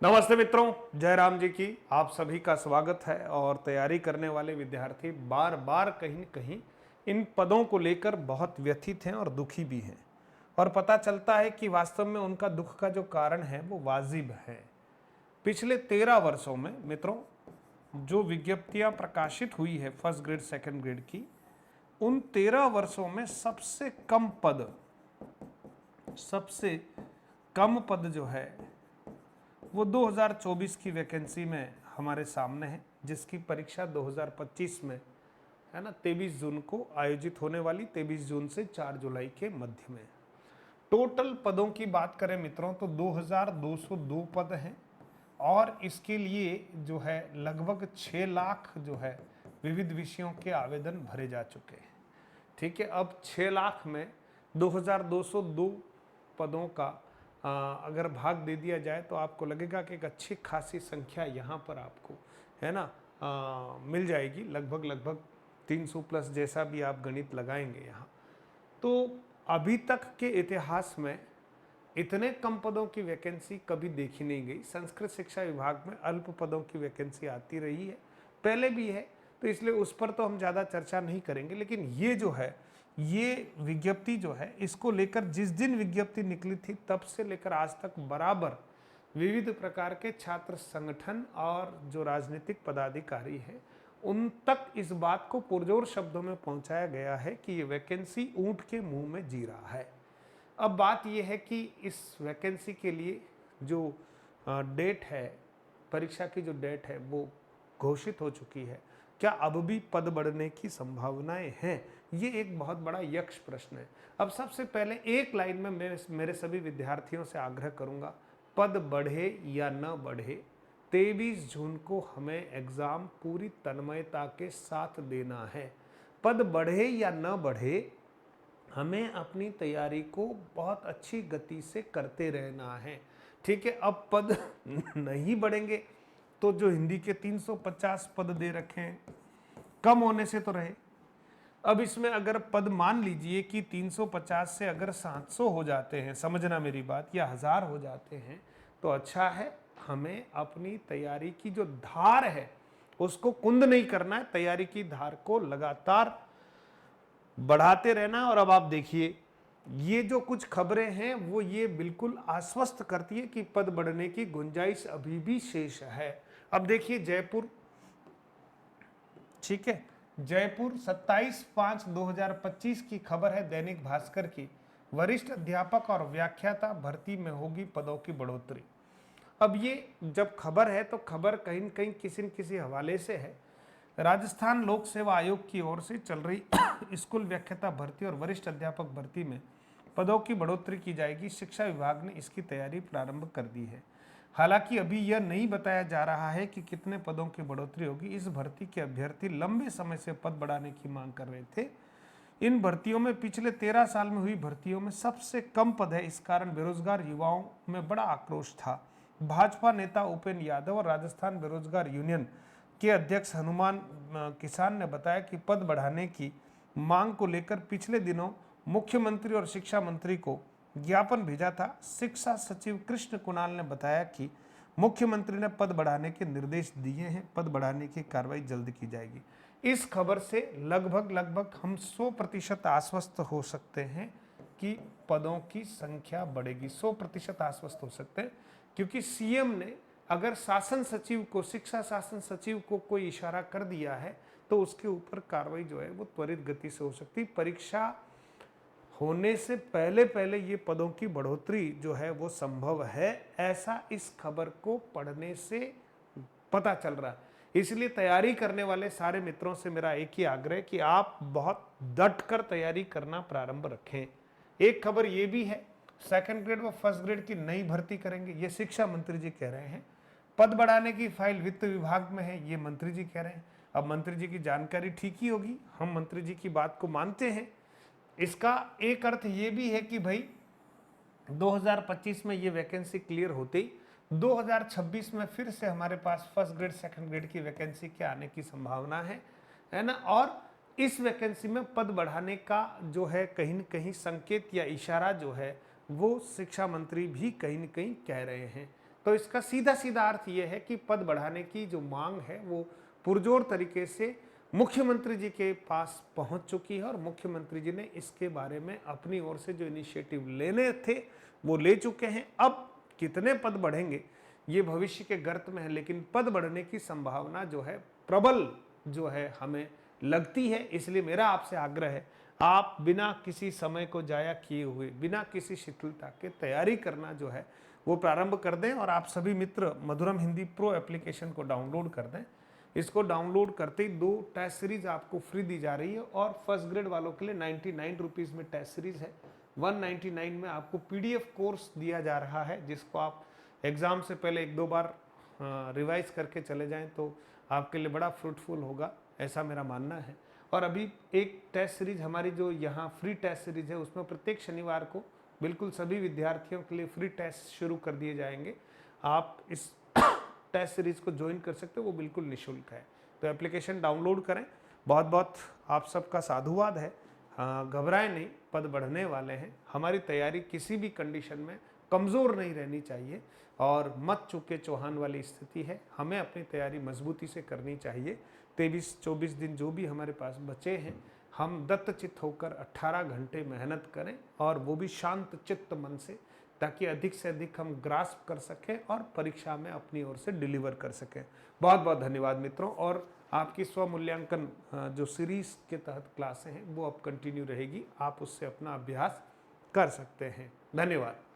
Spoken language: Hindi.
नमस्ते मित्रों, जय राम जी की आप सभी का स्वागत है। और तैयारी करने वाले विद्यार्थी बार बार कहीं न कहीं इन पदों को लेकर बहुत व्यथित हैं और दुखी भी हैं। और पता चलता है कि वास्तव में उनका दुख का जो कारण है वो वाजिब है। पिछले 13 वर्षों में मित्रों जो विज्ञप्तियां प्रकाशित हुई है फर्स्ट ग्रेड सेकंड ग्रेड की, उन 13 वर्षों में सबसे कम पद जो है वो 2024 की वैकेंसी में हमारे सामने है, जिसकी परीक्षा 2025 में है ना 23 जून को आयोजित होने वाली, 23 जून से 4 जुलाई के मध्य में। टोटल पदों की बात करें मित्रों तो 2202 पद हैं और इसके लिए जो है लगभग 6 लाख जो है विविध विषयों के आवेदन भरे जा चुके हैं। ठीक है, अब 6 लाख में 2202 पदों का अगर भाग दे दिया जाए तो आपको लगेगा कि एक अच्छी खासी संख्या यहाँ पर आपको है ना मिल जाएगी, लगभग लगभग 300 प्लस, जैसा भी आप गणित लगाएंगे यहाँ। तो अभी तक के इतिहास में इतने कम पदों की वैकेंसी कभी देखी नहीं गई। संस्कृत शिक्षा विभाग में अल्प पदों की वैकेंसी आती रही है, पहले भी है, तो इसलिए उस पर तो हम ज़्यादा चर्चा नहीं करेंगे। लेकिन ये जो है, ये विज्ञप्ति जो है, इसको लेकर जिस दिन विज्ञप्ति निकली थी तब से लेकर आज तक बराबर विविध प्रकार के छात्र संगठन और जो राजनीतिक पदाधिकारी हैं उन तक इस बात को पुरजोर शब्दों में पहुंचाया गया है कि ये वैकेंसी ऊंट के मुंह में जी रहा है। अब बात यह है कि इस वैकेंसी के लिए जो डेट है, परीक्षा की जो डेट है वो घोषित हो चुकी है। क्या अब भी पद बढ़ने की संभावनाएं हैं? ये एक बहुत बड़ा यक्ष प्रश्न है। अब सबसे पहले एक लाइन में मेरे सभी विद्यार्थियों से आग्रह करूंगा, पद बढ़े या न बढ़े, 23 जून को हमें एग्जाम पूरी तन्मयता के साथ देना है। पद बढ़े या न बढ़े, हमें अपनी तैयारी को बहुत अच्छी गति से करते रहना है। ठीक है, अब पद नहीं बढ़ेंगे तो जो हिंदी के 350 पद दे रखे हैं, कम होने से तो रहे। अब इसमें अगर पद मान लीजिए कि 350 से अगर 700 हो जाते हैं, समझना मेरी बात, या 1000 हो जाते हैं तो अच्छा है। हमें अपनी तैयारी की जो धार है उसको कुंद नहीं करना है, तैयारी की धार को लगातार बढ़ाते रहना। और अब आप देखिए, ये जो कुछ खबरें हैं वो ये बिल्कुल आश्वस्त करती है कि पद बढ़ने की गुंजाइश अभी भी शेष है। अब देखिए जयपुर, ठीक है, जयपुर 27/5/2025 की खबर है दैनिक भास्कर की, वरिष्ठ अध्यापक और व्याख्याता भर्ती में होगी पदों की बढ़ोतरी। अब ये जब खबर है तो खबर कहीं न कहीं किसी न किसी हवाले से है। राजस्थान लोक सेवा आयोग की ओर से चल रही स्कूल व्याख्याता भर्ती और वरिष्ठ अध्यापक भर्ती में पदों की बढ़ोतरी की जाएगी। शिक्षा विभाग ने इसकी तैयारी प्रारंभ कर दी है। हालांकि अभी यह नहीं बताया जा रहा है कि कितने पदों की बढ़ोतरी होगी। इस भर्ती के अभ्यर्थी लंबे समय से पद बढ़ाने की मांग कर रहे थे। इन भर्तियों में पिछले 13 साल में हुई भर्तियों में सबसे कम पद है। इस कारण बेरोजगार युवाओं में बड़ा आक्रोश था। भाजपा नेता उपेंद्र यादव और राजस्थान बेरोजगार यूनियन के अध्यक्ष हनुमान किसान ने बताया कि पद बढ़ाने की मांग को लेकर पिछले दिनों मुख्यमंत्री और शिक्षा मंत्री को ज्ञापन भेजा था। शिक्षा सचिव कृष्ण कुणाल ने बताया कि मुख्यमंत्री ने पद बढ़ाने के निर्देश दिए हैं, पद बढ़ाने की कार्रवाई जल्द की जाएगी। इस खबर से लगभग हम 100% आश्वस्त हो सकते हैं कि पदों की संख्या बढ़ेगी। 100% आश्वस्त हो सकते हैं, क्योंकि सीएम ने अगर शासन सचिव को, शिक्षा शासन सचिव को कोई इशारा कर दिया है तो उसके ऊपर कार्रवाई जो है वो त्वरित गति से हो सकती है। परीक्षा होने से पहले पहले ये पदों की बढ़ोतरी जो है वो संभव है, ऐसा इस खबर को पढ़ने से पता चल रहा है। इसलिए तैयारी करने वाले सारे मित्रों से मेरा एक ही आग्रह कि आप बहुत डट कर तैयारी करना प्रारंभ रखें। एक खबर ये भी है, सेकंड ग्रेड व फर्स्ट ग्रेड की नई भर्ती करेंगे, ये शिक्षा मंत्री जी कह रहे हैं। पद बढ़ाने की फाइल वित्त विभाग में है, ये मंत्री जी कह रहे हैं। अब मंत्री जी की जानकारी ठीक ही होगी, हम मंत्री जी की बात को मानते हैं। इसका एक अर्थ ये भी है कि भाई 2025 में ये वैकेंसी क्लियर होते ही 2026 में फिर से हमारे पास फर्स्ट ग्रेड सेकंड ग्रेड की वैकेंसी के आने की संभावना है ना। और इस वैकेंसी में पद बढ़ाने का जो है कहीं न कहीं संकेत या इशारा जो है वो शिक्षा मंत्री भी कहीं न कहीं कह रहे हैं। तो इसका सीधा सीधा अर्थ ये है कि पद बढ़ाने की जो मांग है वो पुरजोर तरीके से मुख्यमंत्री जी के पास पहुंच चुकी है और मुख्यमंत्री जी ने इसके बारे में अपनी ओर से जो इनिशिएटिव लेने थे वो ले चुके हैं। अब कितने पद बढ़ेंगे ये भविष्य के गर्त में है, लेकिन पद बढ़ने की संभावना जो है प्रबल जो है हमें लगती है। इसलिए मेरा आपसे आग्रह है, आप बिना किसी समय को जाया किए हुए, बिना किसी शिथिलता के तैयारी करना जो है वो प्रारंभ कर दें। और आप सभी मित्र मधुरम हिंदी प्रो एप्लीकेशन को डाउनलोड कर दें। इसको डाउनलोड करते ही 2 टेस्ट सीरीज आपको फ्री दी जा रही है और फर्स्ट ग्रेड वालों के लिए 99 रुपीज़ में टेस्ट सीरीज है। 199 में आपको पीडीएफ कोर्स दिया जा रहा है, जिसको आप एग्ज़ाम से पहले 1-2 बार रिवाइज करके चले जाएं तो आपके लिए बड़ा फ्रूटफुल होगा, ऐसा मेरा मानना है। और अभी एक टेस्ट सीरीज हमारी जो यहाँ फ्री टेस्ट सीरीज है उसमें प्रत्येक शनिवार को बिल्कुल सभी विद्यार्थियों के लिए फ्री टेस्ट शुरू कर दिए जाएंगे। आप इस टेस्ट सीरीज को ज्वाइन कर सकते हो, वो बिल्कुल निःशुल्क है। तो एप्लीकेशन डाउनलोड करें। बहुत बहुत आप सबका साधुवाद है। घबराएं नहीं, पद बढ़ने वाले हैं। हमारी तैयारी किसी भी कंडीशन में कमज़ोर नहीं रहनी चाहिए और मत चूके चौहान वाली स्थिति है। हमें अपनी तैयारी मजबूती से करनी चाहिए। 23-24 दिन जो भी हमारे पास बचे हैं, हम दत्तचित्त होकर 18 घंटे मेहनत करें और वो भी शांत चित्त मन से, ताकि अधिक से अधिक हम ग्रास्प कर सकें और परीक्षा में अपनी ओर से डिलीवर कर सकें। बहुत बहुत धन्यवाद मित्रों। और आपकी स्व मूल्यांकन जो सीरीज के तहत क्लासें हैं वो अब कंटिन्यू रहेगी, आप उससे अपना अभ्यास कर सकते हैं। धन्यवाद।